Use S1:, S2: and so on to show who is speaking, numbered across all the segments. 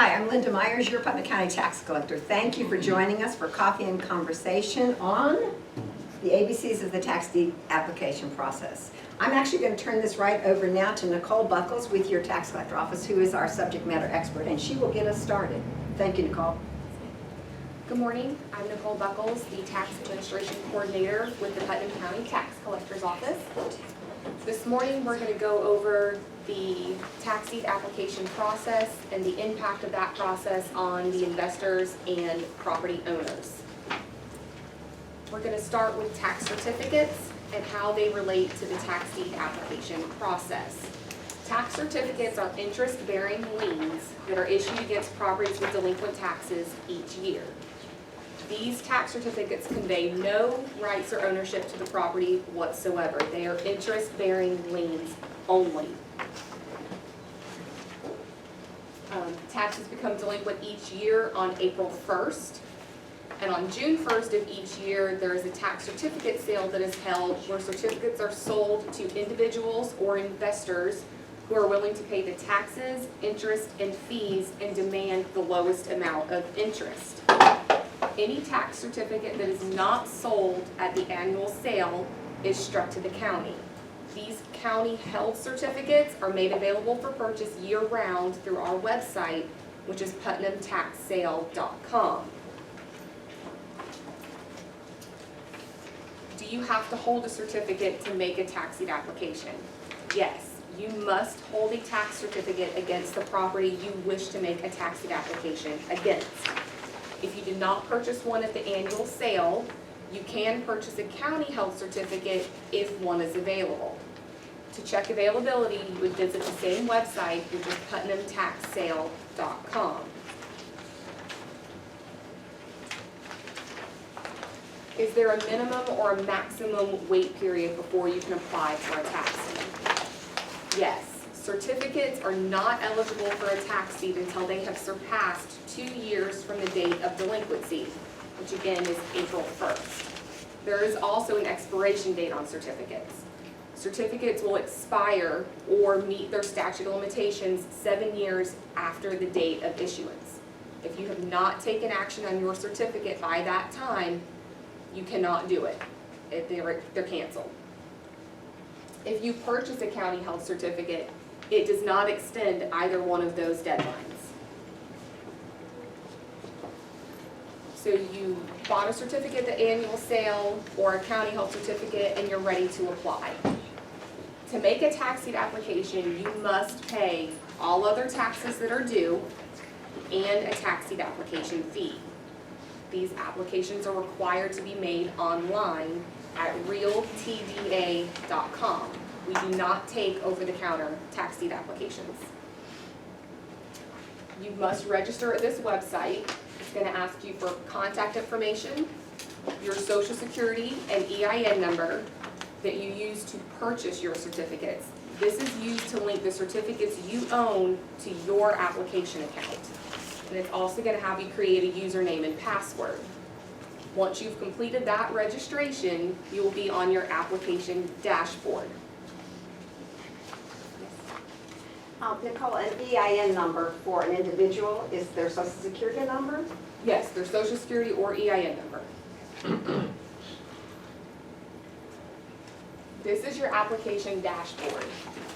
S1: Hi, I'm Linda Myers, your Putnam County Tax Collector. Thank you for joining us for coffee and conversation on the ABCs of the tax deed application process. I'm actually going to turn this right over now to Nicole Buckles with your tax collector office, who is our subject matter expert, and she will get us started. Thank you, Nicole.
S2: Good morning. I'm Nicole Buckles, the Tax Administration Coordinator with the Putnam County Tax Collector's Office. This morning we're going to go over the tax deed application process and the impact of that process on the investors and property owners. We're going to start with tax certificates and how they relate to the tax deed application process. Tax certificates are interest-bearing liens that are issued against properties with delinquent taxes each year. These tax certificates convey no rights or ownership to the property whatsoever. They are interest-bearing liens only. Taxes become delinquent each year on April 1st. And on June 1st of each year, there is a tax certificate sale that is held where certificates are sold to individuals or investors who are willing to pay the taxes, interest, and fees and demand the lowest amount of interest. Any tax certificate that is not sold at the annual sale is struck to the county. These county-held certificates are made available for purchase year-round through our website, which is putnamtaxsale.com. Do you have to hold a certificate to make a tax deed application? Yes, you must hold a tax certificate against the property you wish to make a tax deed application against. If you did not purchase one at the annual sale, you can purchase a county-held certificate if one is available. To check availability, you would visit the same website, which is putnamtaxsale.com. Is there a minimum or a maximum wait period before you can apply for a tax deed? Yes. Certificates are not eligible for a tax deed until they have surpassed 2 years from the date of delinquency, which again is April 1st. There is also an expiration date on certificates. Certificates will expire or meet their statute of limitations 7 years after the date of issuance. If you have not taken action on your certificate by that time, you cannot do it. They're canceled. If you purchase a county-held certificate, it does not extend either one of those deadlines. So you bought a certificate at the annual sale or a county-held certificate and you're ready to apply. To make a tax deed application, you must pay all other taxes that are due and a tax deed application fee. These applications are required to be made online at realtda.com. We do not take over-the-counter tax deed applications. You must register at this website. It's going to ask you for contact information, your Social Security and EIN number that you use to purchase your certificates. This is used to link the certificates you own to your application account. And it's also going to have you create a username and password. Once you've completed that registration, you will be on your application dashboard.
S1: Nicole, an EIN number for an individual is their Social Security number?
S2: Yes, their Social Security or EIN number. This is your application dashboard.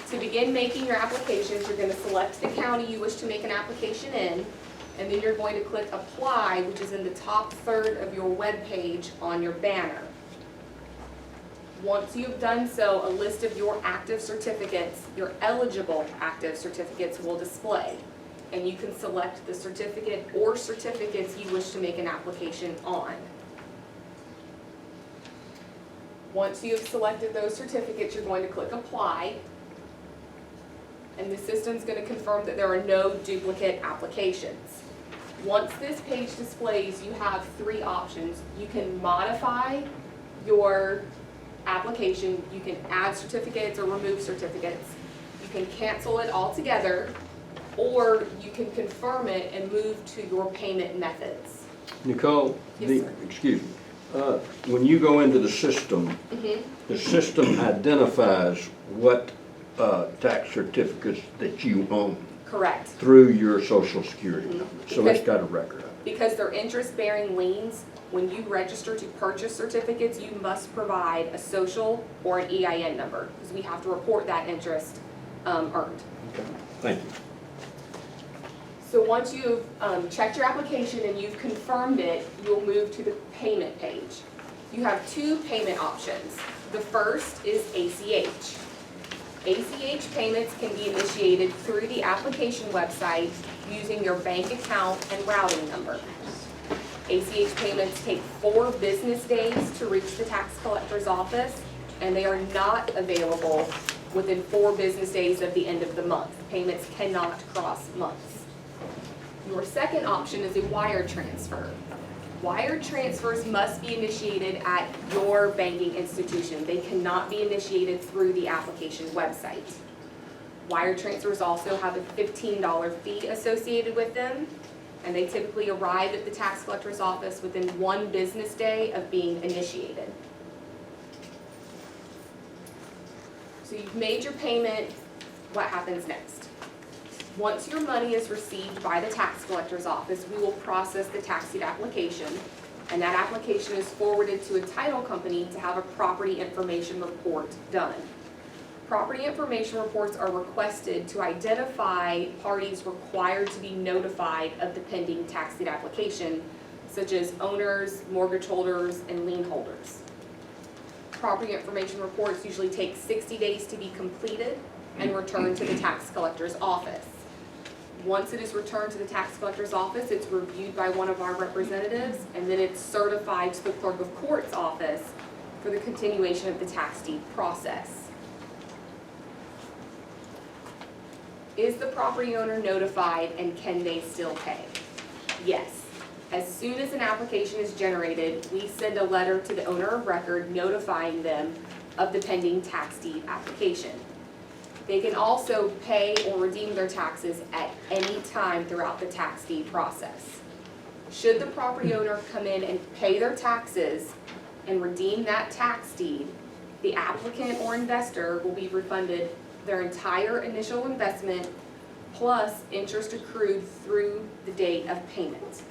S2: To begin making your applications, you're going to select the county you wish to make an application in, and then you're going to click Apply, which is in the top third of your web page on your banner. Once you've done so, a list of your active certificates, your eligible active certificates, will display. And you can select the certificate or certificates you wish to make an application on. Once you have selected those certificates, you're going to click Apply. And the system's going to confirm that there are no duplicate applications. Once this page displays, you have 3 options. You can modify your application, you can add certificates or remove certificates, you can cancel it altogether, or you can confirm it and move to your payment methods.
S3: Nicole,
S2: Yes, sir.
S3: excuse me, when you go into the system, the system identifies what tax certificates that you own.
S2: Correct.
S3: through your social security
S2: Mhm.
S3: number. So it's
S2: Because-
S3: got a record of it.
S2: Because they're interest-bearing liens, when you register to purchase certificates, you must provide a social or an EIN number, because we have to report that interest earned.
S3: Okay, thank you.
S2: So once you've checked your application and you've confirmed it, you'll move to the payment page. You have two payment options. The first is ACH. ACH payments can be initiated through the application website using your bank account and routing number. ACH payments take 4 business days to reach the tax collector's office, and they are not available within 4 business days of the end of the month. Payments cannot cross months. Your second option is a wire transfer. Wire transfers must be initiated at your banking institution. They cannot be initiated through the application website. Wire transfers also have a $15 fee associated with them, and they typically arrive at the tax collector's office within 1 business day of being initiated. So you've made your payment, what happens next? Once your money is received by the tax collector's office, we will process the tax deed application, and that application is forwarded to a title company to have a property information report done. Property information reports are requested to identify parties required to be notified of the pending tax deed application, such as owners, mortgage holders, and lien holders. Property information reports usually take 60 days to be completed and returned to the tax collector's office. Once it is returned to the tax collector's office, it's reviewed by one of our representatives, and then it's certified to the clerk of court's office for the continuation of the tax deed process. Is the property owner notified, and can they still pay? Yes. As soon as an application is generated, we send a letter to the owner of record notifying them of the pending tax deed application. They can also pay or redeem their taxes at any time throughout the tax deed process. Should the property owner come in and pay their taxes and redeem that tax deed, the applicant or investor will be refunded their entire initial investment plus interest accrued through the date of payment.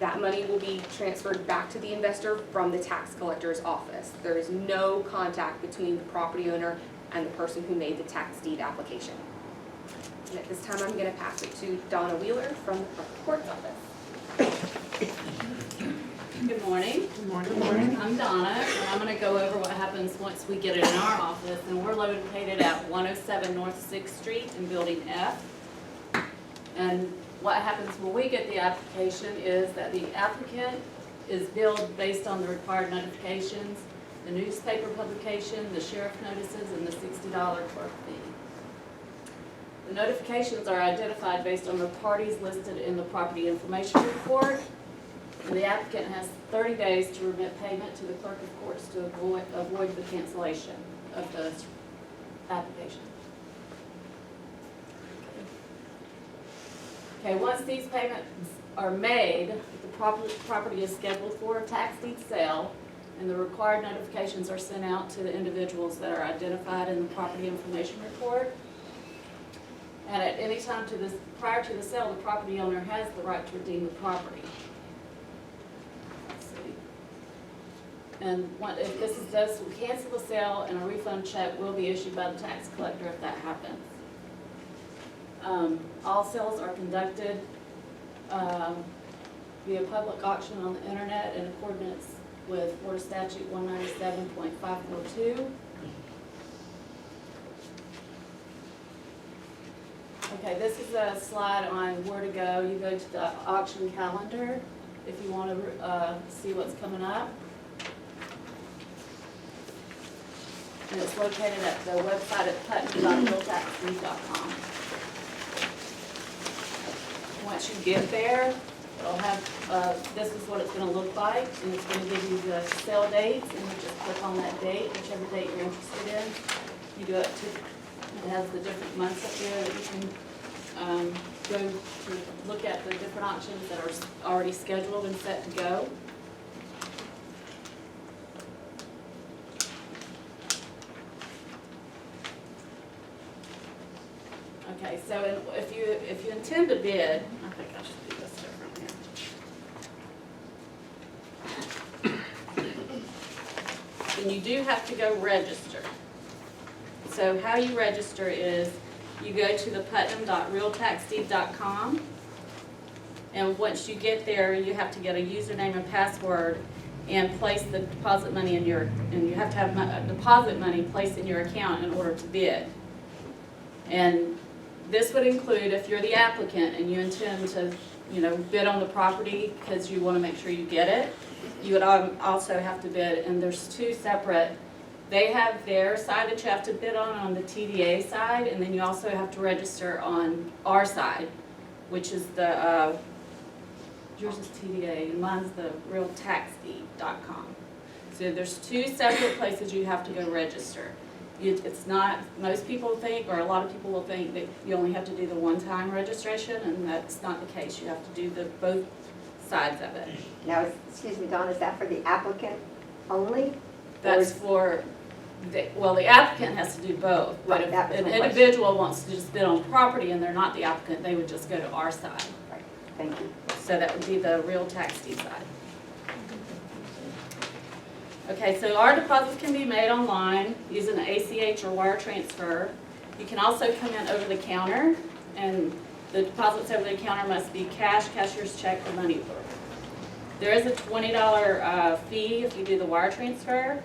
S2: That money will be transferred back to the investor from the tax collector's office. There is no contact between the property owner and the person who made the tax deed application. And at this time, I'm gonna pass it to Donna Wheeler from the clerk of court's office.
S4: Good morning.
S1: Good morning.
S4: I'm Donna, and I'm gonna go over what happens once we get it in our office, and we're located at 107 North 6th Street in Building F. And what happens when we get the application is that the applicant is billed based on the required notifications, the newspaper publication, the sheriff notices, and the $60 clerk fee. The notifications are identified based on the parties listed in the property information report, and the applicant has 30 days to remit payment to the clerk of courts to avoid the cancellation of the application. Okay, once these payments are made, the property is scheduled for a tax deed sale, and the required notifications are sent out to the individuals that are identified in the property information report. And at any time prior to the sale, the property owner has the right to redeem the property. Let's see. And if this is thus, we cancel the sale, and a refund check will be issued by the tax collector if that happens. All sales are conducted via public auction on the internet in accordance with Florida Statute 197.542. Okay, this is a slide on where to go. You go to the auction calendar if you want to see what's coming up. And it's located at the website at putnam.realtaxdeed.com. Once you get there, it'll have, this is what it's going to look like, and it's going to give you the sale dates, and you just click on that date, whichever date you're interested in. You go up to, it has the different months up there that you can go to look at the different auctions that are already scheduled and set to go. Okay, so if you intend to bid, I think I should do this different here. Then you do have to go register. So how you register is you go to the putnam.realtaxdeed.com, and once you get there, you have to get a username and password and place the deposit money in your, and you have to have deposit money placed in your account in order to bid. And this would include if you're the applicant and you intend to, bid on the property because you want to make sure you get it, you would also have to bid, and there's two separate. They have their side that you have to bid on the TDA side, and then you also have to register on our side, which is the, yours is TDA, and mine's the realtaxdeed.com. So there's two separate places you have to go register. It's not, most people think, or a lot of people will think that you only have to do the one-time registration, and that's not the case. You have to do both sides of it.
S1: Now, excuse me, Dawn, is that for the applicant only?
S4: That's for, the applicant has to do both. But
S1: Right,
S4: if
S1: that was
S4: an
S1: my question.
S4: individual wants to just bid on property and they're not the applicant, they would just go to our side.
S1: Right, thank you.
S4: So that would be the real tax deed side. Okay, so our deposits can be made online using an ACH or wire transfer. You can also come in over the counter, and the deposits over the counter must be cash, cashier's check, or money order. There is a $20 fee if you do the wire transfer.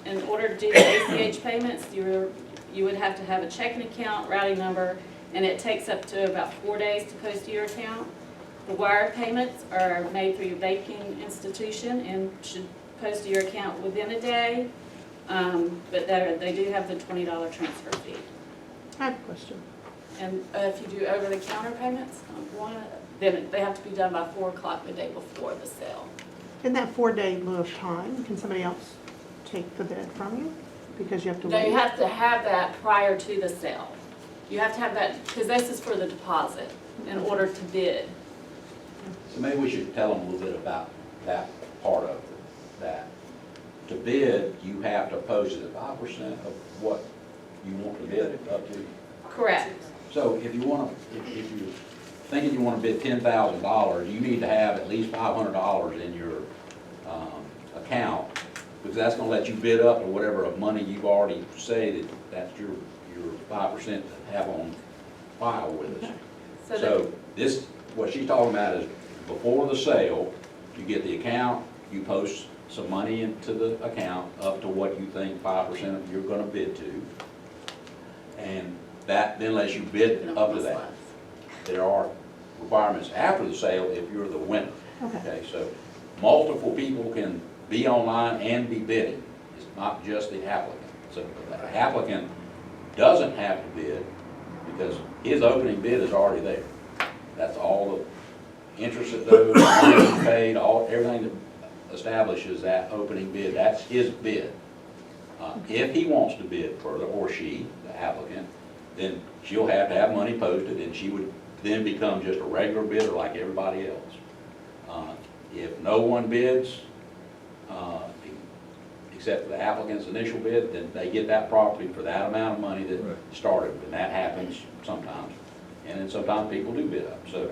S4: In order to do the ACH payments, you would have to have a checking account, routing number, and it takes up to about 4 days to post to your account. The wire payments are made through your banking institution and should post to your account within a day, but they do have the $20 transfer fee.
S5: I have a question.
S4: And if you do over-the-counter payments, then they have to be done by 4 o'clock the day before the sale.
S5: In that 4-day lieu of time, can somebody else take the bid from you? Because you have to
S4: No,
S5: wait?
S4: you have to have that prior to the sale. You have to have that, because this is for the deposit, in order to bid.
S6: So maybe we should tell them a little bit about that part of it, that to bid, you have to post it at 5% of what you want to bid up to.
S4: Correct.
S6: So if you want to, if you're thinking you want to bid $10,000, you need to have at least $500 in your account, because that's going to let you bid up to whatever money you've already said that's your 5% to have on file with us. So this, what she's talking about is before the sale, you get the account, you post some money into the account up to what you think 5% of you're going to bid to, and that then lets you bid up to that. There are requirements after the sale if you're the winner.
S5: Okay.
S6: So multiple people can be online and be bidding. It's not just the applicant. So the applicant doesn't have to bid because his opening bid is already there. That's all the interest that those money paid, everything that establishes that opening bid. That's his bid. If he wants to bid further, or she, the applicant, then she'll have to have money posted, and she would then become just a regular bidder like everybody else. If no one bids, except for the applicant's initial bid, then they get that property for that amount of money that started, and that happens sometimes. And then sometimes people do bid up. So,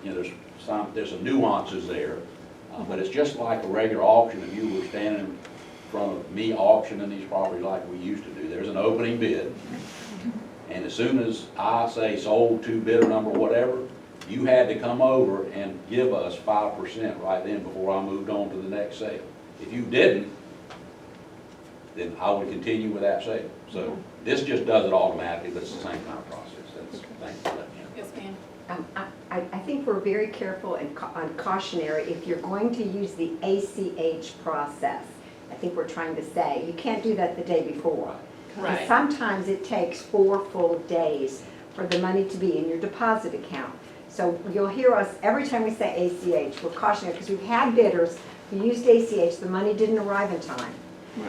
S6: there's some nuances there, but it's just like a regular auction. If you were standing in front of me auctioning these properties like we used to do, there's an opening bid. And as soon as I say sold to bidder number whatever, you had to come over and give us 5% right then before I moved on to the next sale. If you didn't, then I would continue with that sale. So this just does it automatically, but it's the same kind of process. That's, thanks for letting me know.
S4: Yes, ma'am.
S1: I think we're very careful and cautionary if you're going to use the ACH process. I think we're trying to say, you can't do that the day before.
S4: Right.
S1: And sometimes it takes 4 full days for the money to be in your deposit account. So you'll hear us, every time we say ACH, we're cautionary, because we've had bidders who used ACH, the money didn't arrive in time.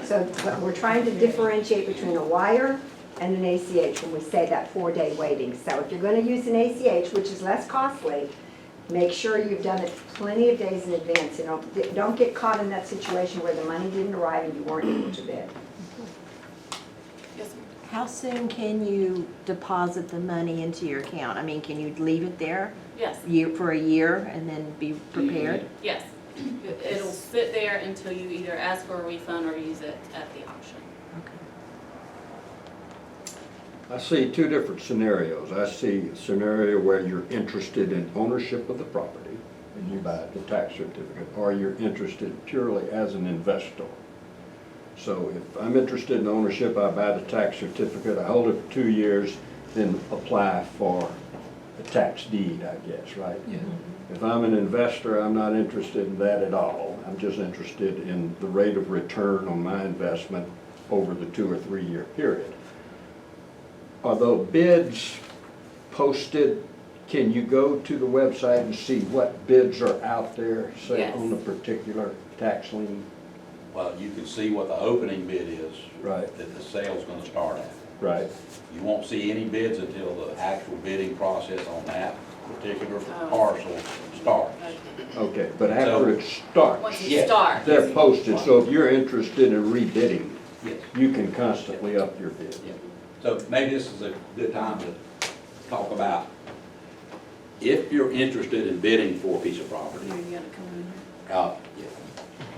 S1: So but we're trying to differentiate between a wire and an ACH when we say that 4-day waiting. So if you're going to use an ACH, which is less costly, make sure you've done it plenty of days in advance. Don't get caught in that situation where the money didn't arrive and you weren't able to bid.
S4: Yes, ma'am.
S7: How soon can you deposit the money into your account? I mean, can you leave it there
S4: Yes,
S7: for a year and then be prepared?
S4: yes. It'll sit there until you either ask for a refund or use it at the auction.
S7: Okay.
S3: I see two different scenarios. I see a scenario where you're interested in ownership of the property and you buy the tax certificate, or you're interested purely as an investor. So if I'm interested in ownership, I buy the tax certificate, I hold it for 2 years, then apply for a tax deed, I guess, right?
S6: Yeah.
S3: If I'm an investor, I'm not interested in that at all. I'm just interested in the rate of return on my investment over the 2 or 3 year period. Are the bids posted? Can you go to the website and see what bids are out there, say,
S4: Yes.
S3: on a particular tax lien?
S6: Well, you can see what the opening bid is.
S3: Right.
S6: That the sale's gonna start at.
S3: Right.
S6: You won't see any bids until the actual bidding process on that particular
S4: Oh.
S6: parcel starts.
S3: Okay, but after
S6: So-
S3: it starts,
S4: Once you
S6: Yes.
S4: start.
S3: they're posted, so if you're interested in rebidding,
S6: Yes.
S3: you can constantly up your bid.
S6: Yeah. So maybe this is a good time to talk about, if you're interested in bidding for a piece of property,
S4: You gotta come in here.
S6: yeah.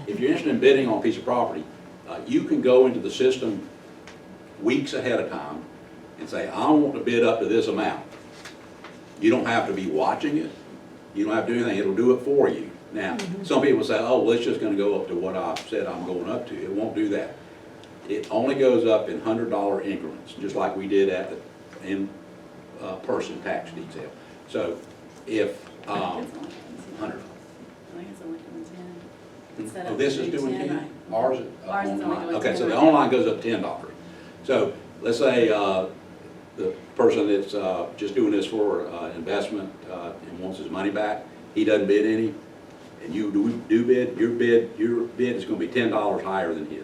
S6: If you're interested in bidding on a piece of property, you can go into the system weeks ahead of time and say, I want to bid up to this amount. You don't have to be watching it. You don't have to do anything. It'll do it for you. Now, some people say, oh, well, it's just gonna go up to what I said I'm going up to. It won't do that. It only goes up in $100 increments, just like we did at the in-person tax detail. So if,
S4: I think it's only
S6: 100.
S4: I think it's only doing 10. It's set
S6: Oh,
S4: up
S6: this
S4: to
S6: is
S4: do
S6: doing
S4: 10,
S6: 10?
S4: right?
S6: Ours is
S4: Ours is only
S6: online.
S4: doing
S6: Okay,
S4: 10
S6: so the
S4: right now.
S6: online goes up $10. So let's say the person that's just doing this for investment and wants his money back, he doesn't bid any, and you do bid, your bid is gonna be $10 higher than his.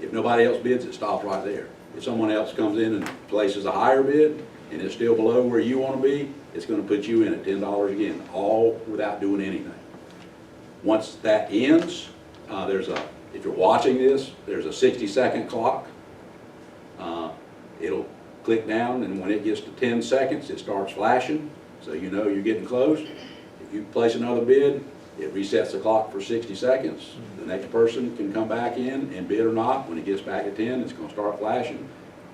S6: If nobody else bids, it stops right there. If someone else comes in and places a higher bid, and it's still below where you wanna be, it's gonna put you in at $10 again, all without doing anything. Once that ends, if you're watching this, there's a 60-second clock. It'll click down, and when it gets to 10 seconds, it starts flashing, so you know you're getting close. If you place another bid, it resets the clock for 60 seconds. The next person can come back in and bid or not. When it gets back at 10, it's gonna start flashing.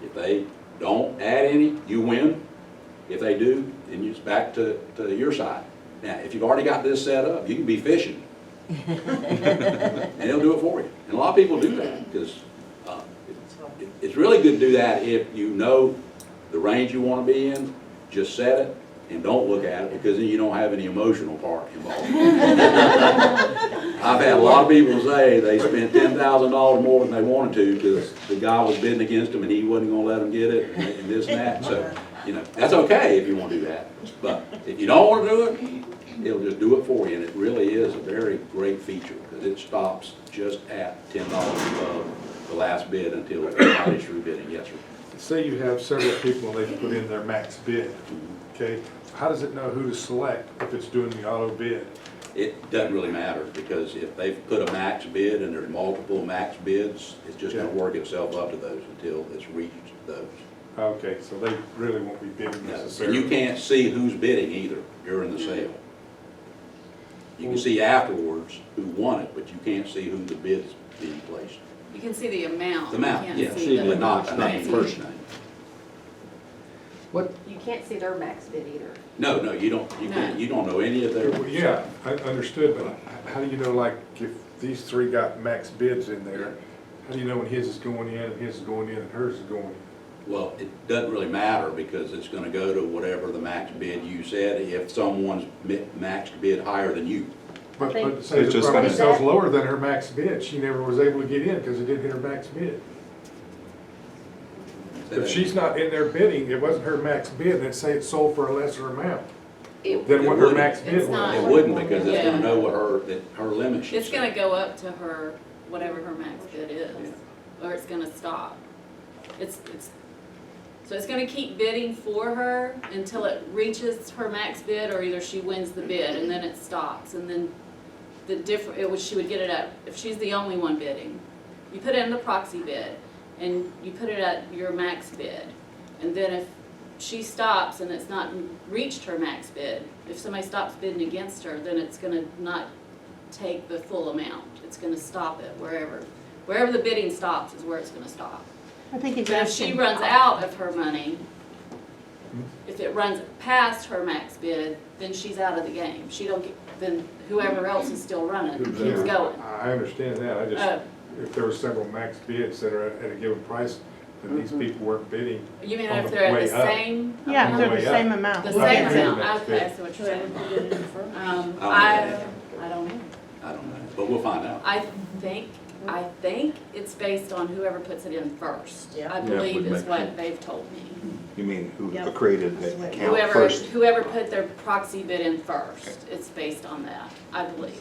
S6: If they don't add any, you win. If they do, then it's back to your side. Now, if you've already got this set up, you can be fishing. And they'll do it for you. And a lot of people do that, because it's really good to do that if you know the range you want to be in. Just set it and don't look at it, because then you don't have any emotional part involved. I've had a lot of people say they spent $10,000 more than they wanted to because the guy was bidding against them and he wasn't going to let them get it and this and that. So, that's okay if you want to do that. But if you don't want to do it, it'll just do it for you. And it really is a very great feature, because it stops just at $10 above the last bid until everybody's through bidding. Yes, sir.
S8: Say you have several people and they put in their max bid, okay? How does it know who to select if it's doing the auto bid?
S6: It doesn't really matter, because if they've put a max bid and there's multiple max bids, it's just gonna work itself up to those until it's reached those.
S8: Okay, so they really won't be bidding
S6: And
S8: necessarily.
S6: you can't see who's bidding either during the sale. You can see afterwards who won it, but you can't see who the bid's being placed.
S4: You can see the amount.
S6: The amount,
S4: You
S6: yeah,
S4: can't see
S6: but not the name,
S4: name.
S6: first name.
S3: What,
S9: You can't see their max bid either.
S6: No, you don't know any of their.
S8: Well, yeah, I understood, but how do you know, like, if these three got max bids in there, how do you know when his is going in and his is going in and hers is going in?
S6: Well, it doesn't really matter, because it's gonna go to whatever the max bid you said, if someone's max bid higher than you.
S8: But
S9: think-
S8: say
S10: It's
S8: the
S10: just
S8: property
S9: gonna-
S8: sells lower than her max bid, she never was able to get in because it didn't hit her max bid. If she's not in there bidding, it wasn't her max bid, then say it sold for a lesser amount
S9: It-
S8: than what her
S6: wouldn't.
S8: max bid
S4: It's not.
S6: It
S8: was.
S6: wouldn't, because it's
S4: Yeah.
S6: gonna know what her limit should
S4: It's
S6: say.
S4: gonna go up to her, whatever her max bid is, or it's gonna stop. So it's gonna keep bidding for her until it reaches her max bid, or either she wins the bid, and then it stops, and then she would get it at, if she's the only one bidding. You put in the proxy bid, and you put it at your max bid. And then if she stops and it's not reached her max bid, if somebody stops bidding against her, then it's gonna not take the full amount. It's gonna stop it wherever the bidding stops is where it's gonna stop.
S5: I think he's
S4: But if she
S5: asking,
S4: runs out of her money, if it runs past her max bid, then she's out of the game. She don't get, then whoever else is still running
S3: Who's
S4: keeps
S3: there?
S4: going.
S8: I understand that, I
S4: Oh.
S8: just, if there were several max bids that are at a given price, then these people weren't bidding.
S4: You mean
S8: On
S4: if
S8: the
S4: they're at
S8: way
S4: the
S8: up.
S4: same?
S5: yeah,
S4: amount?
S5: they're the
S8: Way
S5: same
S8: up.
S5: amount.
S4: The
S8: Well,
S4: same
S8: I think
S4: amount,
S8: that's
S4: okay, I
S8: fair.
S4: see what you're saying.
S6: I
S4: I don't know.
S6: I don't know, but we'll find out.
S4: I think it's based on whoever puts it in first.
S9: Yeah.
S4: I
S3: Yeah,
S4: believe
S3: would
S4: is
S3: make
S4: what
S3: sense.
S4: they've told me.
S10: You mean who
S9: Yep.
S10: created the account
S4: Whoever,
S10: first?
S4: whoever put their proxy bid in first, it's based on that, I believe.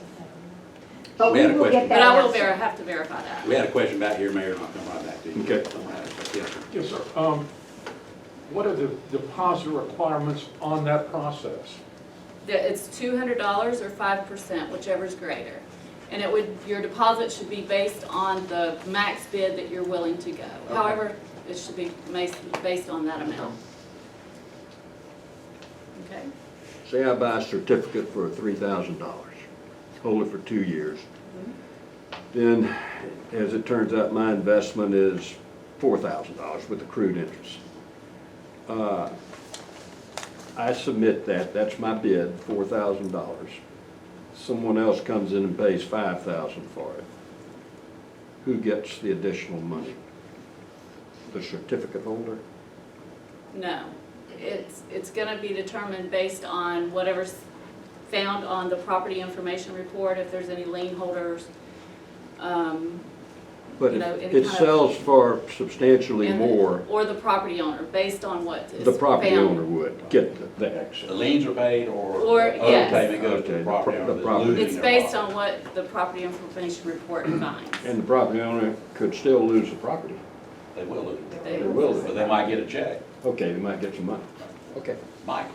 S1: But
S6: We
S1: we
S6: had a
S1: will
S6: question.
S1: get
S4: But
S1: that
S4: I will
S1: answer.
S4: have to verify that.
S6: We had a question back here, Mayor, and I'll come right back to you.
S3: Okay.
S6: Someone had a question. Yes, sir.
S11: Yes, sir. What are the deposit requirements on that process?
S4: It's $200 or 5%, whichever's greater. And it would, your deposit should be based on the max bid that you're willing to go. However, it should be based on that amount. Okay?
S3: Say I buy a certificate for $3,000, hold it for 2 years. Then, as it turns out, my investment is $4,000 with accrued interest. I submit that, that's my bid, $4,000. Someone else comes in and pays $5,000 for it. Who gets the additional money? The certificate holder?
S4: No. It's gonna be determined based on whatever's found on the property information report, if there's any lien holders.
S3: But
S4: You know,
S3: if
S4: any
S3: it
S4: kind of-
S3: sells for substantially
S4: and-
S3: more,
S4: Or the property owner, based on what is found.
S3: the property owner would get the excess.
S6: The liens are paid or
S4: Or, yes.
S6: overpayment goes to
S3: Okay,
S6: the
S3: the
S6: property
S3: pro-
S6: owner
S3: the
S6: that's
S3: property.
S6: losing
S4: It's
S6: their
S4: based
S6: property.
S4: on what the property information report finds.
S3: And the property owner could still lose the property.
S6: They will lose.
S4: They
S3: will.
S6: But they might get a check.
S3: Okay, they might get some money. Okay.
S6: Michael.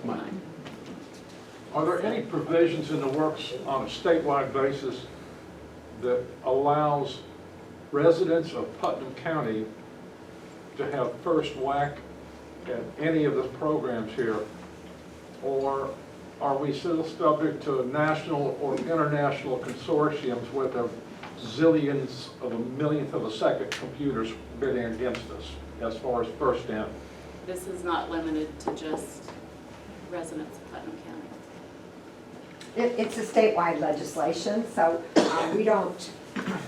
S4: Fine.
S11: Are there any provisions in the works on a statewide basis that allows residents of Putnam County to have first whack at any of the programs here? Or are we still subject to national or international consortiums with a zillions of a millionth of a second computers bidding against us as far as first in?
S4: This is not limited to just residents of Putnam County.
S1: It's a statewide legislation, so we don't,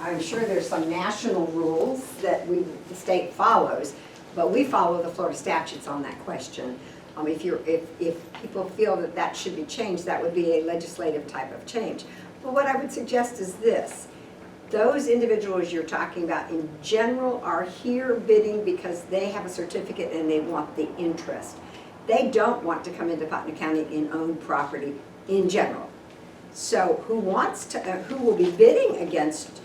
S1: I'm sure there's some national rules that the state follows, but we follow the Florida statutes on that question. If people feel that that should be changed, that would be a legislative type of change. But what I would suggest is this. Those individuals you're talking about in general are here bidding because they have a certificate and they want the interest. They don't want to come into Putnam County and own property in general. So who will be bidding against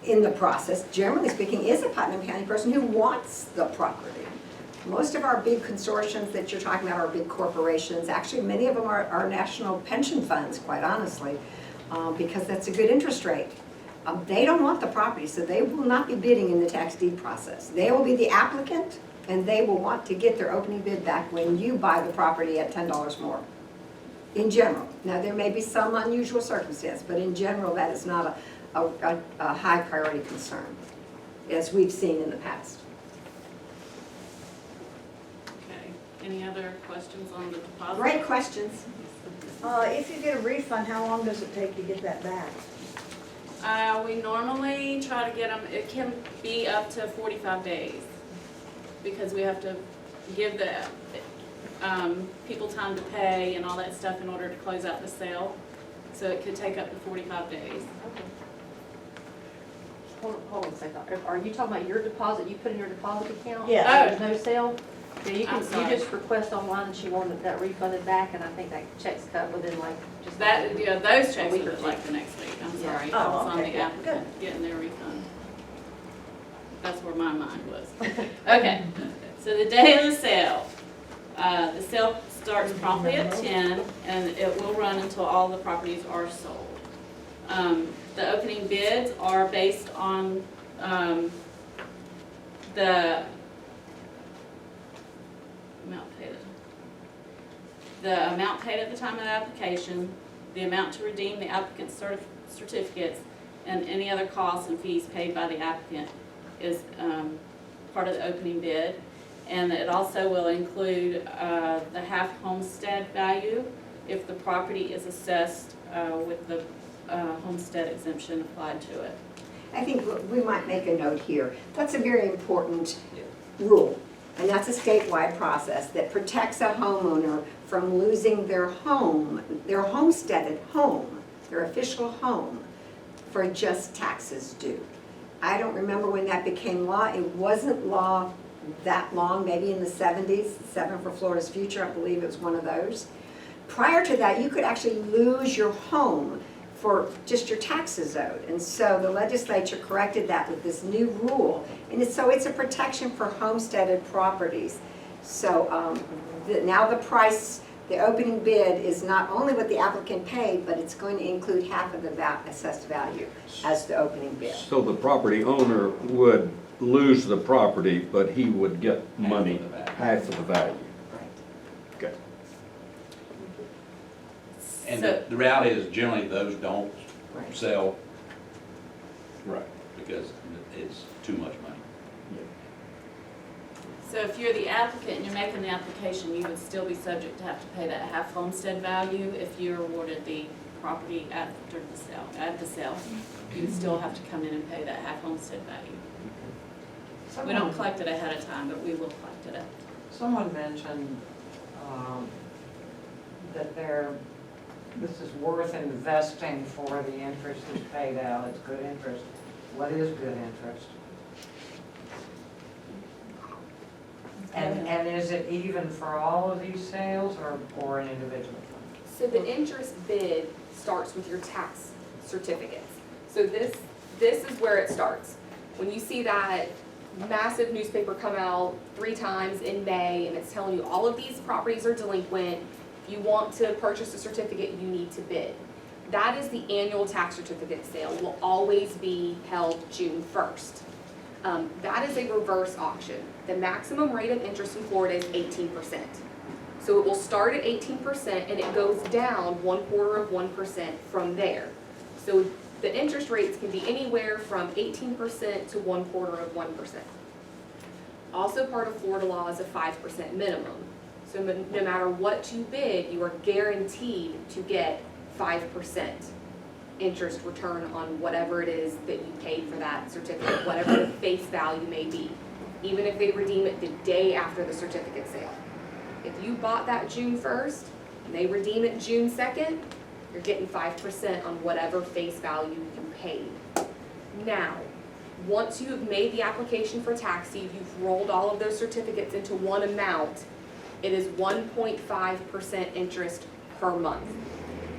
S1: in the process, generally speaking, is a Putnam County person who wants the property. Most of our big consortiums that you're talking about are big corporations. Actually, many of them are national pension funds, quite honestly, because that's a good interest rate. They don't want the property, so they will not be bidding in the tax deed process. They will be the applicant, and they will want to get their opening bid back when you buy the property at $10 more, in general. Now, there may be some unusual circumstance, but in general, that is not a high priority concern, as we've seen in the past.
S4: Okay, any other questions on the deposit?
S1: Great questions.
S9: If you get a refund, how long does it take to get that back?
S4: We normally try to get them, it can be up to 45 days, because we have to give the people time to pay and all that stuff in order to close out the sale. So it could take up to 45 days.
S9: Okay. Hold on a second. Are you talking about your deposit you put in your deposit account?
S4: Yeah.
S9: There's no sale? Yeah, you
S4: I'm
S9: can,
S4: sorry.
S9: you just request online that you want that refunded back, and I think that check's cut within like just.
S4: That, yeah, those checks
S9: week
S4: are
S9: or two.
S4: like the next week, I'm
S9: Yeah.
S4: sorry.
S9: Oh,
S4: I was on
S9: okay,
S4: the
S9: yeah,
S4: applicant getting their refund. That's where my mind was. Okay, so the day of the sale starts promptly at 10, and it will run until all the properties are sold. The opening bids are based on The amount paid, at the time of the application, the amount to redeem the applicant's certificates, and any other costs and fees paid by the applicant is part of the opening bid. And it also will include the half homestead value if the property is assessed with the homestead exemption applied to it.
S1: I think we might make a note here. That's a very important rule. And that's a statewide process that protects a homeowner from losing their home, their homesteaded home, their official home, for just taxes due. I don't remember when that became law. It wasn't law that long, maybe in the 70s, 7 for Florida's Future, I believe it was one of those. Prior to that, you could actually lose your home for just your taxes owed. And so the legislature corrected that with this new rule. And so it's a protection for homesteaded properties. So now the price, the opening bid is not only what the applicant paid, but it's going to include half of the assessed value as the opening bid.
S3: So the property owner would lose the property, but he would get money, half of the value.
S1: Right.
S3: Okay.
S6: And
S4: So-
S6: the reality is generally those don't
S1: Right.
S6: sell
S3: Right.
S6: because it's too much money.
S4: So if you're the applicant and you're making the application, you would still be subject to have to pay that half homestead value if you're awarded the property after the sale. At the sale, you would still have to come in and pay that half homestead value. We don't collect it ahead of time, but we will collect it.
S12: Someone mentioned that this is worth investing for the interest that's paid out. It's good interest. What is good interest? And is it even for all of these sales or an individual?
S2: So the interest bid starts with your tax certificates. So this is where it starts. When you see that massive newspaper come out 3 times in May and it's telling you all of these properties are delinquent, if you want to purchase a certificate, you need to bid. That is the annual tax certificate sale, will always be held June 1st. That is a reverse auction. The maximum rate of interest in Florida is 18%. So it will start at 18% and it goes down 0.25% from there. So the interest rates can be anywhere from 18% to 0.25%. Also part of Florida law is a 5% minimum. So no matter what you bid, you are guaranteed to get 5% interest return on whatever it is that you paid for that certificate, whatever the face value may be, even if they redeem it the day after the certificate sale. If you bought that June 1st and they redeem it June 2nd, you're getting 5% on whatever face value you paid. Now, once you have made the application for tax deed, you've rolled all of those certificates into one amount, it is 1.5% interest per month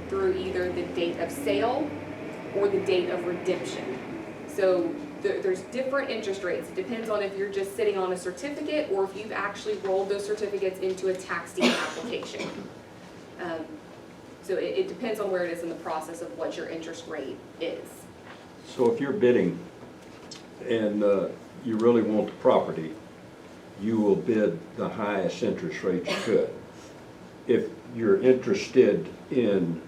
S2: through either the date of sale or the date of redemption. So there's different interest rates. It depends on if you're just sitting on a certificate or if you've actually rolled those certificates into a tax deed application. So it depends on where it is in the process of what your interest rate is.
S3: So if you're bidding and you really want the property, you will bid the highest interest rate you could. If you're interested in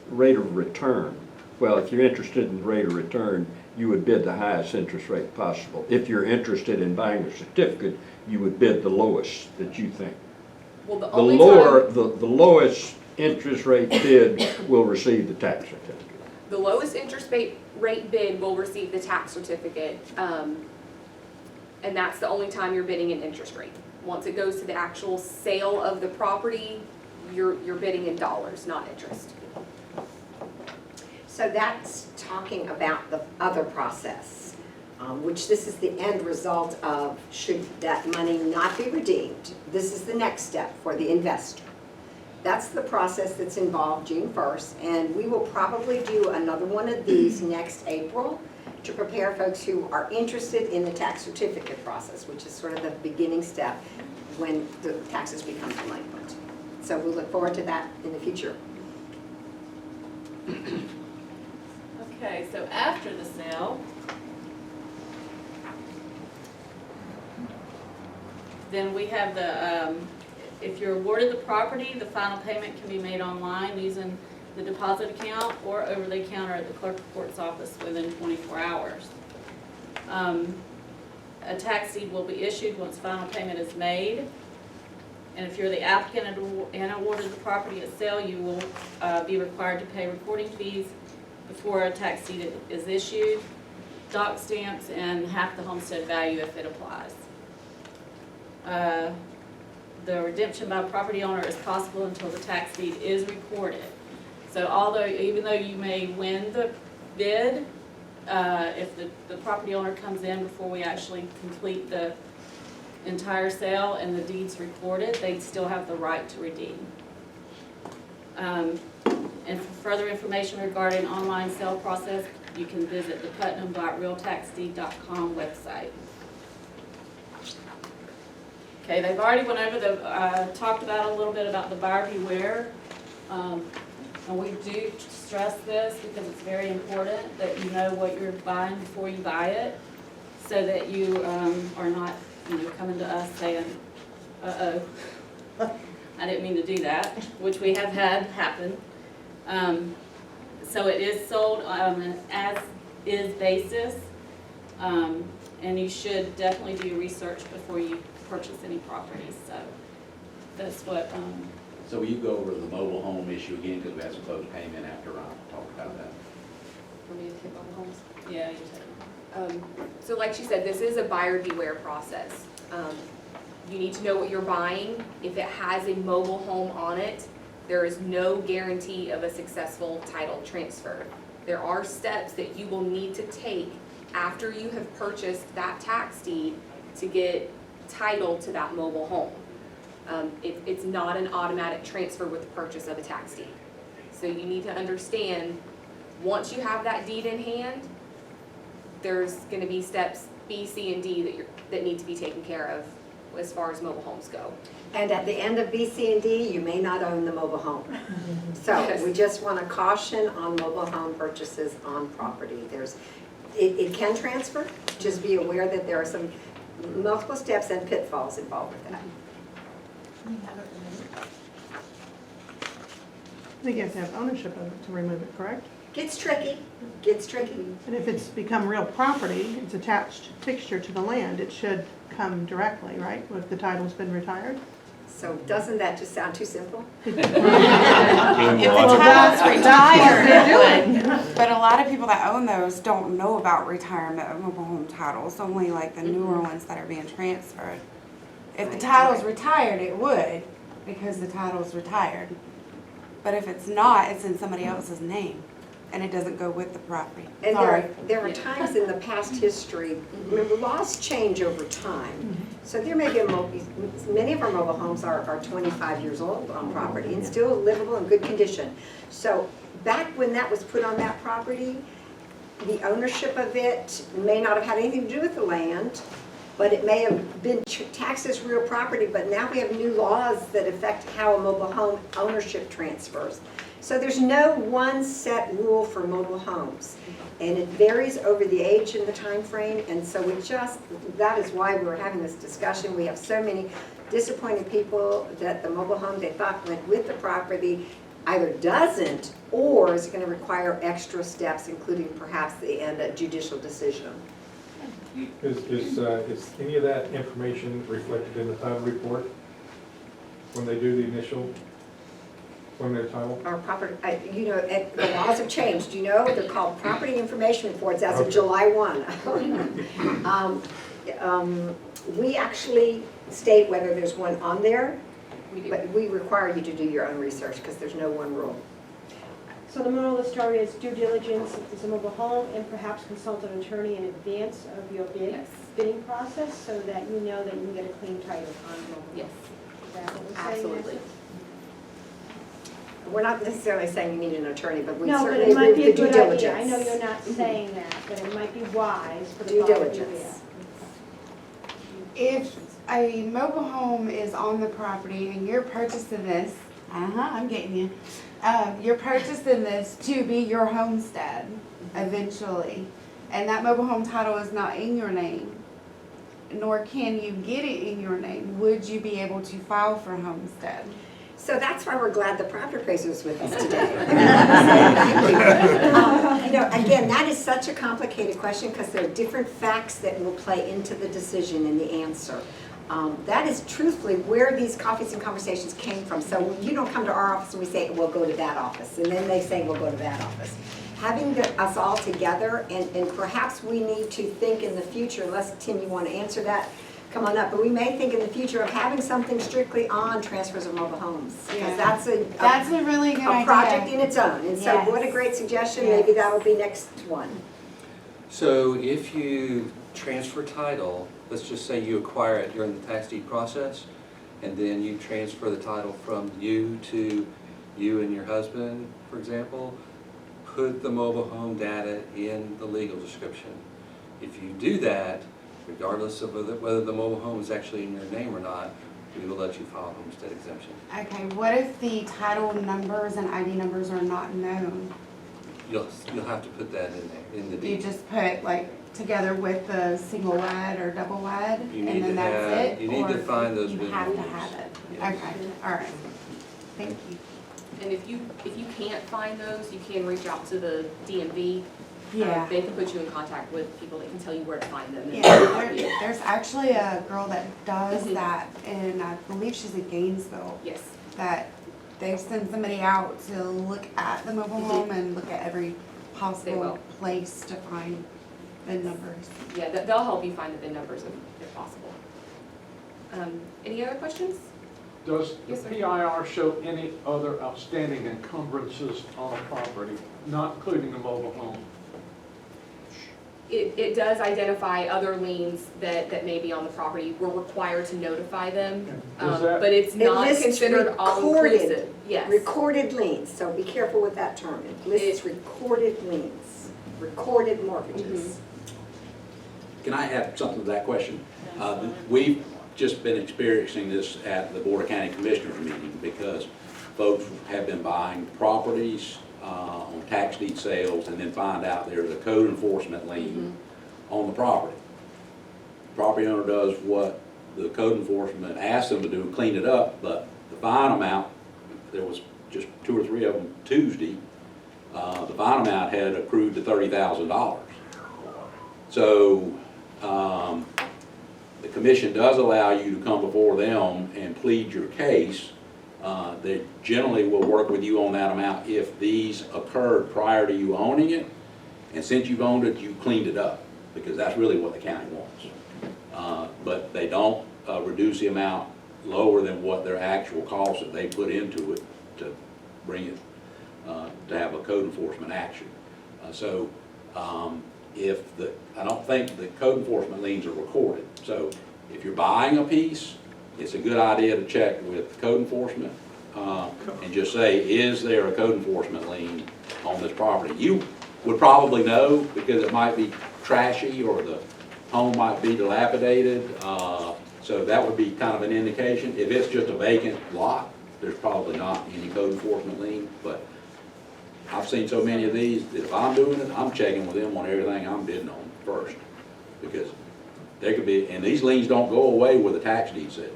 S3: rate of return, well, if you're interested in rate of return, you would bid the highest interest rate possible. If you're interested in buying a certificate, you would bid the lowest that you think.
S2: Well, the
S3: The
S2: only
S3: lower,
S2: time,
S3: the lowest interest rate bid will receive the tax certificate.
S2: the lowest interest rate bid will receive the tax certificate, and that's the only time you're bidding an interest rate. Once it goes to the actual sale of the property, you're bidding in dollars, not interest.
S1: So that's talking about the other process, which this is the end result of should that money not be redeemed. This is the next step for the investor. That's the process that's involved June 1st, and we will probably do another one of these next April to prepare folks who are interested in the tax certificate process, which is sort of the beginning step when the taxes become delinquent. So we look forward to that in the future.
S4: Okay, so after the sale, Then we have the, if you're awarded the property, the final payment can be made online using the deposit account or over the counter at the clerk of court's office within 24 hours. A tax deed will be issued once final payment is made. And if you're the applicant and awarded the property at sale, you will be required to pay recording fees before a tax deed is issued, dock stamps, and half the homestead value if it applies. The redemption by property owner is possible until the tax deed is recorded. So even though you may win the bid, if the property owner comes in before we actually complete the entire sale and the deed's recorded, they still have the right to redeem. And for further information regarding online sale process, you can visit the putnam.realtaxdeed.com website. Okay, they've already went over talked about a little bit about the buyer beware. And we do stress this because it's very important that you know what you're buying before you buy it, so that you are not, coming to us saying, uh-oh, I didn't mean to do that, which we have had happen. So it is sold on an as-is basis, and you should definitely do your research before you purchase any properties. So that's what.
S6: So will you go over the mobile home issue again, because we had some folks came in after I talked about that?
S2: For me to take mobile homes.
S4: Yeah, you take.
S2: So like she said, this is a buyer beware process. You need to know what you're buying. If it has a mobile home on it, there is no guarantee of a successful title transfer. There are steps that you will need to take after you have purchased that tax deed to get title to that mobile home. It's not an automatic transfer with the purchase of a tax deed. So you need to understand, once you have that deed in hand, there's going to be steps B, C, and D that need to be taken care of as far as mobile homes go.
S1: And at the end of B, C, and D, you may not own the mobile home. So we just want to caution on mobile home purchases on property. It can transfer, just be aware that there are some multiple steps and pitfalls involved with that.
S5: I think you have to have ownership of it to remove it, correct?
S1: Gets tricky.
S5: And if it's become real property, it's attached fixture to the land, it should come directly, right? If the title's been retired?
S1: So doesn't that just sound too simple?
S13: If the title's retired, it would. But a lot of people that own those don't know about retirement of mobile home titles, only like the newer ones that are being transferred. If the title's retired, it would, because the title's retired. But if it's not, it's in somebody else's name, and it doesn't go with the property.
S1: And
S13: Sorry.
S1: there are times in the past history, remember, laws change over time. So there may be many of our mobile homes are 25 years old on property and still livable in good condition. So back when that was put on that property, the ownership of it may not have had anything to do with the land, but it may have been taxed as real property, but now we have new laws that affect how a mobile home ownership transfers. So there's no one set rule for mobile homes, and it varies over the age and the time frame, and so that is why we're having this discussion. We have so many disappointed people that the mobile home they thought went with the property either doesn't, or is going to require extra steps, including perhaps the end of judicial decision.
S8: Is any of that information reflected in the title report when they do the initial preliminary title?
S1: Our property, the laws have changed, they're called property information reports as of July 1. We actually state whether there's one on there, but we require you to do your own research because there's no one rule.
S9: So the moral of the story is due diligence if it's a mobile home, and perhaps consult an attorney in advance of your bidding process, so that you know that you can get a clean title on mobile.
S2: Yes,
S9: Is that what we're saying,
S2: absolutely.
S9: Nancy?
S1: We're not necessarily saying you need an attorney, but we
S9: No, but
S1: certainly
S9: it might
S1: agree
S9: be
S1: with
S9: a
S1: the due
S9: good idea.
S1: diligence.
S9: I know you're not saying that, but it might be wise for the
S1: Due
S9: buyer to be
S1: diligence.
S9: there.
S13: If a mobile home is on the property and you're purchasing this, I'm getting you. You're purchasing this to be your homestead eventually, and that mobile home title is not in your name. nor can you get it in your name, would you be able to file for homestead?
S1: So that's why we're glad the property appraiser is with us today. You know, again, that is such a complicated question because there are different facts that will play into the decision and the answer. That is truthfully where these coffees and conversations came from. So you don't come to our office and we say, we'll go to that office. And then they say, we'll go to that office. Having us all together, and perhaps we need to think in the future, unless Tim, you want to answer that, come on up. But we may think in the future of having something strictly on transfers of mobile homes. Because that's
S13: That's a really good idea.
S1: a project in its own. And so
S13: Yes.
S1: what a great suggestion.
S13: Yes.
S1: Maybe that'll be next one.
S14: So if you transfer title, let's just say you acquire it during the tax deed process, and then you transfer the title from you to you and your husband, for example, put the mobile home data in the legal description. If you do that, regardless of whether the mobile home is actually in your name or not, we will let you file a homestead exemption.
S13: Okay, what if the title numbers and ID numbers are not known?
S14: You'll have to put that in there, in the
S13: Do you
S14: deed.
S13: just put like together with the single wide or double wide,
S14: You
S13: and
S14: need
S13: then
S14: to
S13: that's
S14: have-
S13: it?
S14: you need to
S13: Or
S14: find those
S13: You have to
S14: visuals.
S13: have it.
S14: Yes.
S13: Okay, all right. Thank you.
S2: And if you can't find those, you can reach out to the DMV.
S13: Yeah.
S2: They can put you in contact with people that can tell you where to find them. and
S13: Yeah,
S2: help you.
S13: there's actually a girl that does
S2: Mhm.
S13: that, and I believe she's in Gainesville,
S2: Yes.
S13: that they send somebody out to look at the mobile
S2: Mhm.
S13: home and look at every
S2: They
S13: possible
S2: will.
S13: place to find the numbers.
S2: Yeah, they'll help you find the VIN numbers if possible. Any other questions?
S11: Does the
S2: Yes, sir.
S11: PIR show any other outstanding encumbrances on a property, not including the mobile home?
S2: It does identify other liens that may be on the property. We're required to notify them,
S11: Does that-
S2: but it's
S1: It
S2: not
S1: lists
S2: considered all-inclusive. Yes.
S1: Recorded liens, so be careful with that term. It lists recorded liens, recorded mortgages.
S6: Can I add something to that question? We've just been experiencing this at the Board of County Commissioners meeting because folks have been buying properties on tax deed sales and then find out there's a code enforcement lien on the property. Property owner does what the code enforcement asked them to do, clean it up, but the fine amount, there was just 2 or 3 of them Tuesday, the fine amount had accrued to $30,000. So, the commission does allow you to come before them and plead your case. They generally will work with you on that amount if these occurred prior to you owning it. And since you've owned it, you cleaned it up, because that's really what the county wants. But they don't reduce the amount lower than what their actual cost that they put into it to bring it, to have a code enforcement action. I don't think the code enforcement liens are recorded. So if you're buying a piece, it's a good idea to check with code enforcement and just say, is there a code enforcement lien on this property? You would probably know because it might be trashy or the home might be dilapidated. So that would be kind of an indication. If it's just a vacant lot, there's probably not any code enforcement lien, but I've seen so many of these that if I'm doing it, I'm checking with them on everything I'm bidding on first. Because there could be, and these liens don't go away with a tax deed sale.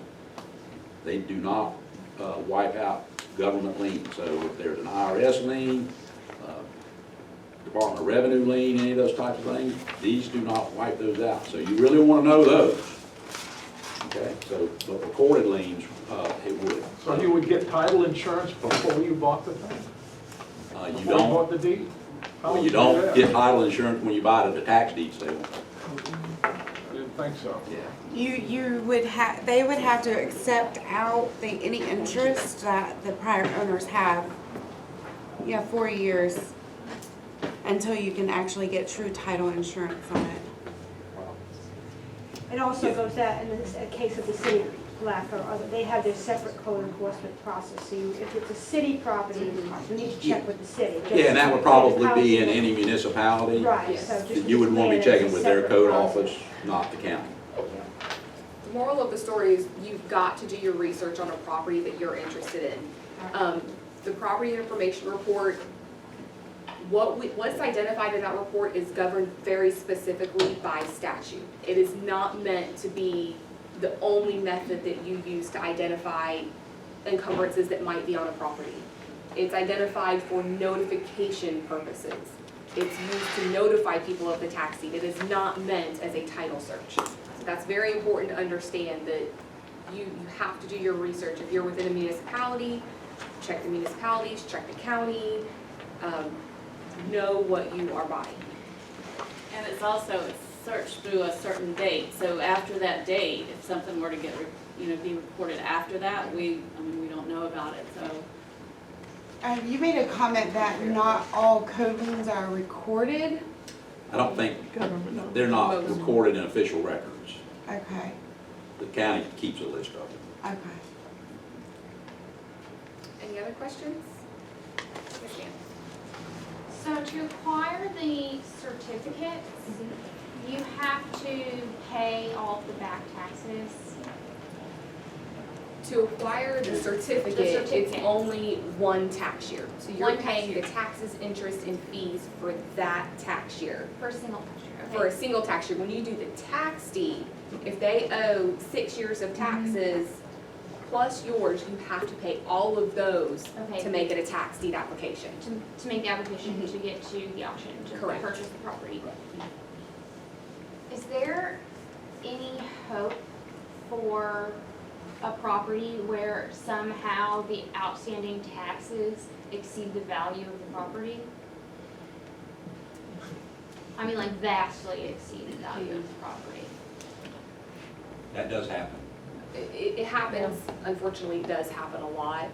S6: They do not wipe out government liens. So if there's an IRS lien, Department of Revenue lien, any of those types of things, these do not wipe those out. So you really want to know those. Okay, so, but recorded liens, it would.
S11: So you would get title insurance before you bought the thing?
S6: You
S11: Before you
S6: don't.
S11: bought the deed? How
S6: Well,
S11: would
S6: you
S11: do
S6: don't
S11: that?
S6: get title insurance when you buy it at the tax deed sale.
S11: Didn't think so.
S13: You would have, they would have to accept out any interest that the prior owners have. You have 4 years until you can actually get true title insurance on it.
S9: It also goes that in the case of the city of Black or other, they have their separate code enforcement process. So if it's a city property, you need to check with the city. Just
S6: Yeah, and that would probably be in
S9: housing-
S6: any municipality.
S9: Right,
S2: Yes.
S9: so just.
S6: You would want to be
S9: explain it
S6: checking
S9: as a
S6: with their
S9: separate
S6: code
S9: process.
S6: office, not the county.
S2: The moral of the story is you've got to do your research on a property that you're interested in. The property information report What's identified in that report is governed very specifically by statute. It is not meant to be the only method that you use to identify encumbrances that might be on a property. It's identified for notification purposes. It's used to notify people of the tax deed. It is not meant as a title search. So that's very important to understand, that you have to do your research. If you're within a municipality, check the municipalities, check the county, know what you are buying.
S4: And it's also searched through a certain date, so after that date, if something were to get, be reported after that, we don't know about it, so.
S13: You made a comment that not all code liens are recorded.
S6: I don't think,
S5: Government knows.
S6: they're not recorded in official records.
S13: Okay,
S6: The county keeps a list of them.
S13: okay.
S2: Any other questions? Yes, ma'am.
S15: So to acquire the certificates, you have to pay all of the back taxes.
S2: To acquire the certificate, it's
S15: certificate.
S2: only one tax year. So you're
S15: One tax
S2: paying the
S15: year.
S2: taxes, interest, and fees for that tax year.
S15: For a single tax year, okay?
S2: For a single tax year. When you do the tax deed, if they owe 6 years of taxes plus yours, you have to pay all of those
S15: Okay.
S2: to make it a tax deed application.
S15: To make the application to get to the auction, to
S2: Correct.
S15: purchase the property. Is there any hope for a property where somehow the outstanding taxes exceed the value of the property? I mean, like vastly exceed the value of the property.
S6: That does happen.
S2: It happens, unfortunately, it does happen a lot.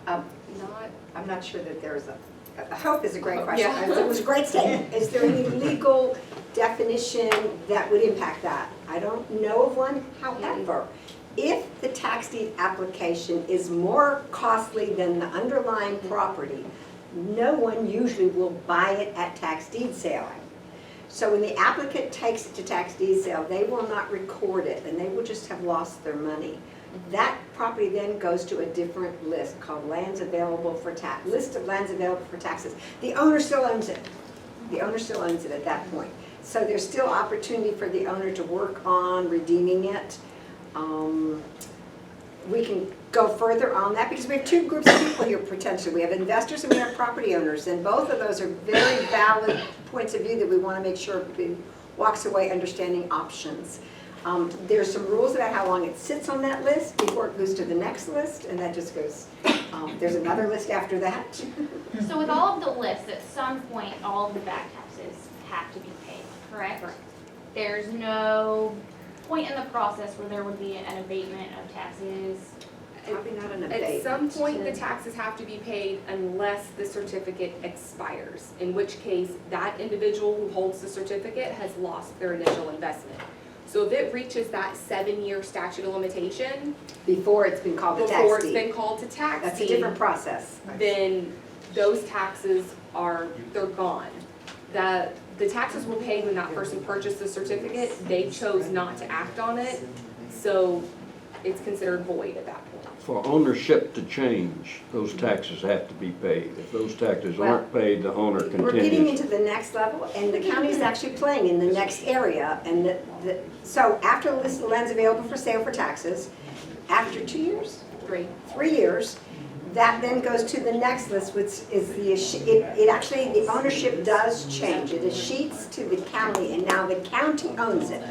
S1: I'm not sure that there's a hope is a great question.
S2: Yeah.
S1: It was a great statement. Is there any legal definition that would impact that? I don't know of one. However, if the tax deed application is more costly than the underlying property, no one usually will buy it at tax deed sale. So when the applicant takes it to tax deed sale, they will not record it, and they will just have lost their money. That property then goes to a different list called lands available for tax, list of lands available for taxes. The owner still owns it. The owner still owns it at that point. So there's still opportunity for the owner to work on redeeming it. We can go further on that because we have two groups of people here potentially. We have investors and we have property owners, and both of those are very valid points of view that we want to make sure everybody walks away understanding options. There's some rules about how long it sits on that list before it goes to the next list, and that just goes, there's another list after that.
S15: So with all of the lists, at some point, all of the back taxes have to be paid, correct?
S2: Correct.
S15: There's no point in the process where there would be an abatement of taxes.
S1: Probably not an
S2: At
S1: abatement.
S2: some point, the taxes have to be paid unless the certificate expires, in which case that individual who holds the certificate has lost their initial investment. So if it reaches that 7-year statute of limitation,
S1: Before it's been called a tax deed.
S2: before it's been called to tax
S1: That's a
S2: deed,
S1: different process.
S2: then those taxes they're gone. The taxes were paid when that person purchased the certificate, they chose not to act on it, so it's considered void at that point.
S3: For ownership to change, those taxes have to be paid. If those taxes aren't paid, the owner
S1: We're getting
S3: continues.
S1: into the next level, and the county is actually playing in the next area. And so after the list of lands available for sale for taxes, after 2 years?
S2: 3.
S1: 3 years, that then goes to the next list, which is it actually, the ownership does change. It escheats to the county, and now the county owns it.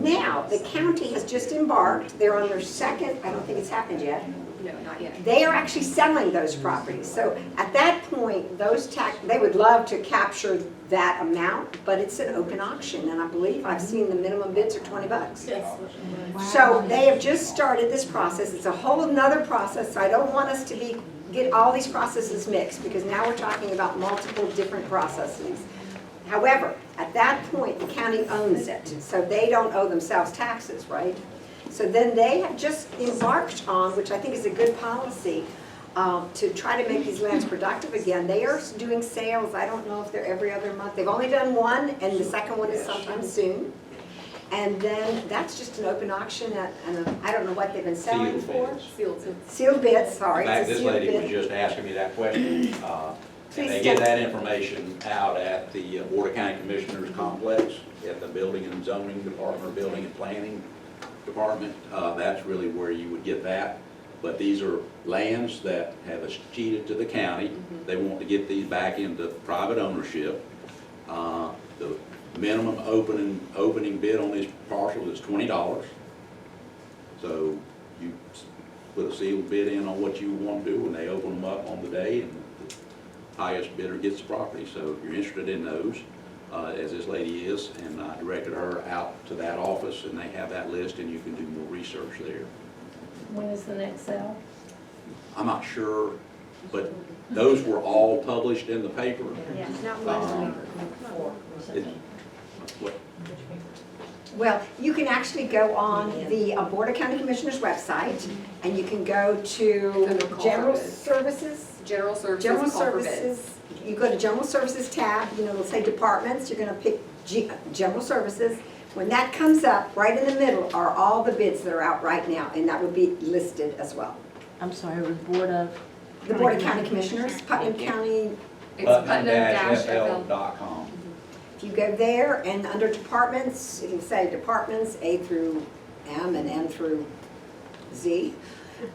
S1: Now, the county has just embarked, they're on their second, I don't think it's happened yet.
S2: No, not yet.
S1: They are actually selling those properties. So at that point, they would love to capture that amount, but it's an open auction, and I believe I've seen the minimum bids are $20. So they have just started this process. It's a whole nother process, so I don't want us to get all these processes mixed, because now we're talking about multiple different processes. However, at that point, the county owns it, so they don't owe themselves taxes, right? So then they have just embarked on, which I think is a good policy, to try to make these lands productive again. They are doing sales, I don't know if they're every other month. They've only done one, and the second one is sometime soon. And then that's just an open auction at, I don't know what they've been selling
S6: Sealed
S1: for.
S6: bids.
S2: Sealed.
S1: Sealed bids, sorry.
S6: In fact,
S1: it's a
S6: this
S1: sealed
S6: lady was
S1: bid.
S6: just asking me that question. And they get that information out at the Board of County Commissioners Complex, at the Building and Zoning Department, or Building and Planning Department. That's really where you would get that. But these are lands that have escheated to the county. They want to get these back into private ownership. The minimum opening bid on these parcels is $20. So you put a sealed bid in on what you want to do, and they open them up on the day, and the highest bidder gets the property. So if you're interested in those, as this lady is, and I directed her out to that office, and they have that list, and you can do more research there.
S16: When is the next sale?
S6: I'm not sure, but those were all published in the paper.
S9: Yeah, not one.
S6: What-
S1: Well, you can actually go on the Board of County Commissioners website, and you can go to
S2: Under call
S1: General
S2: for bid.
S1: Services.
S2: General services,
S1: General
S2: call for bid.
S1: Services, you go to General Services tab, it'll say Departments, you're gonna pick General Services. When that comes up, right in the middle are all the bids that are out right now, and that would be listed as well.
S7: I'm sorry, the Board of?
S1: The Board of County Commissioners, Putnam County,
S2: It's Putnam-FL.
S6: Putnam-FL.com.
S1: if you go there and under Departments, you can say Departments A through M and M through Z,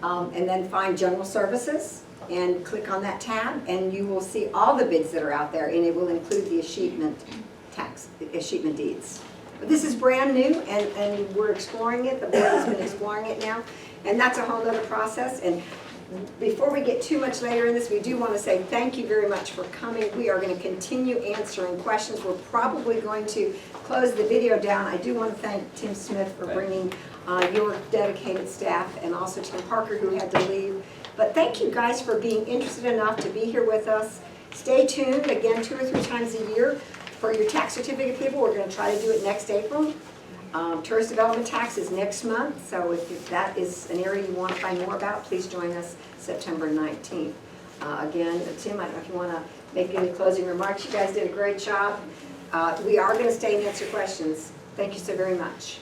S1: and then find General Services, and click on that tab, and you will see all the bids that are out there, and it will include the escheatment deeds. But this is brand new, and we're exploring it, the board has been exploring it now, and that's a whole other process. And before we get too much later in this, we do want to say thank you very much for coming. We are going to continue answering questions. We're probably going to close the video down. I do want to thank Tim Smith for bringing your dedicated staff, and also Tim Parker, who had to leave. But thank you guys for being interested enough to be here with us. Stay tuned, again, 2 or 3 times a year for your tax certificate people. We're going to try to do it next April. Tourist development tax is next month, so if that is an area you want to find more about, please join us September 19th. Again, Tim, I don't know if you want to make any closing remarks. You guys did a great job. We are going to stay and answer questions. Thank you so very much.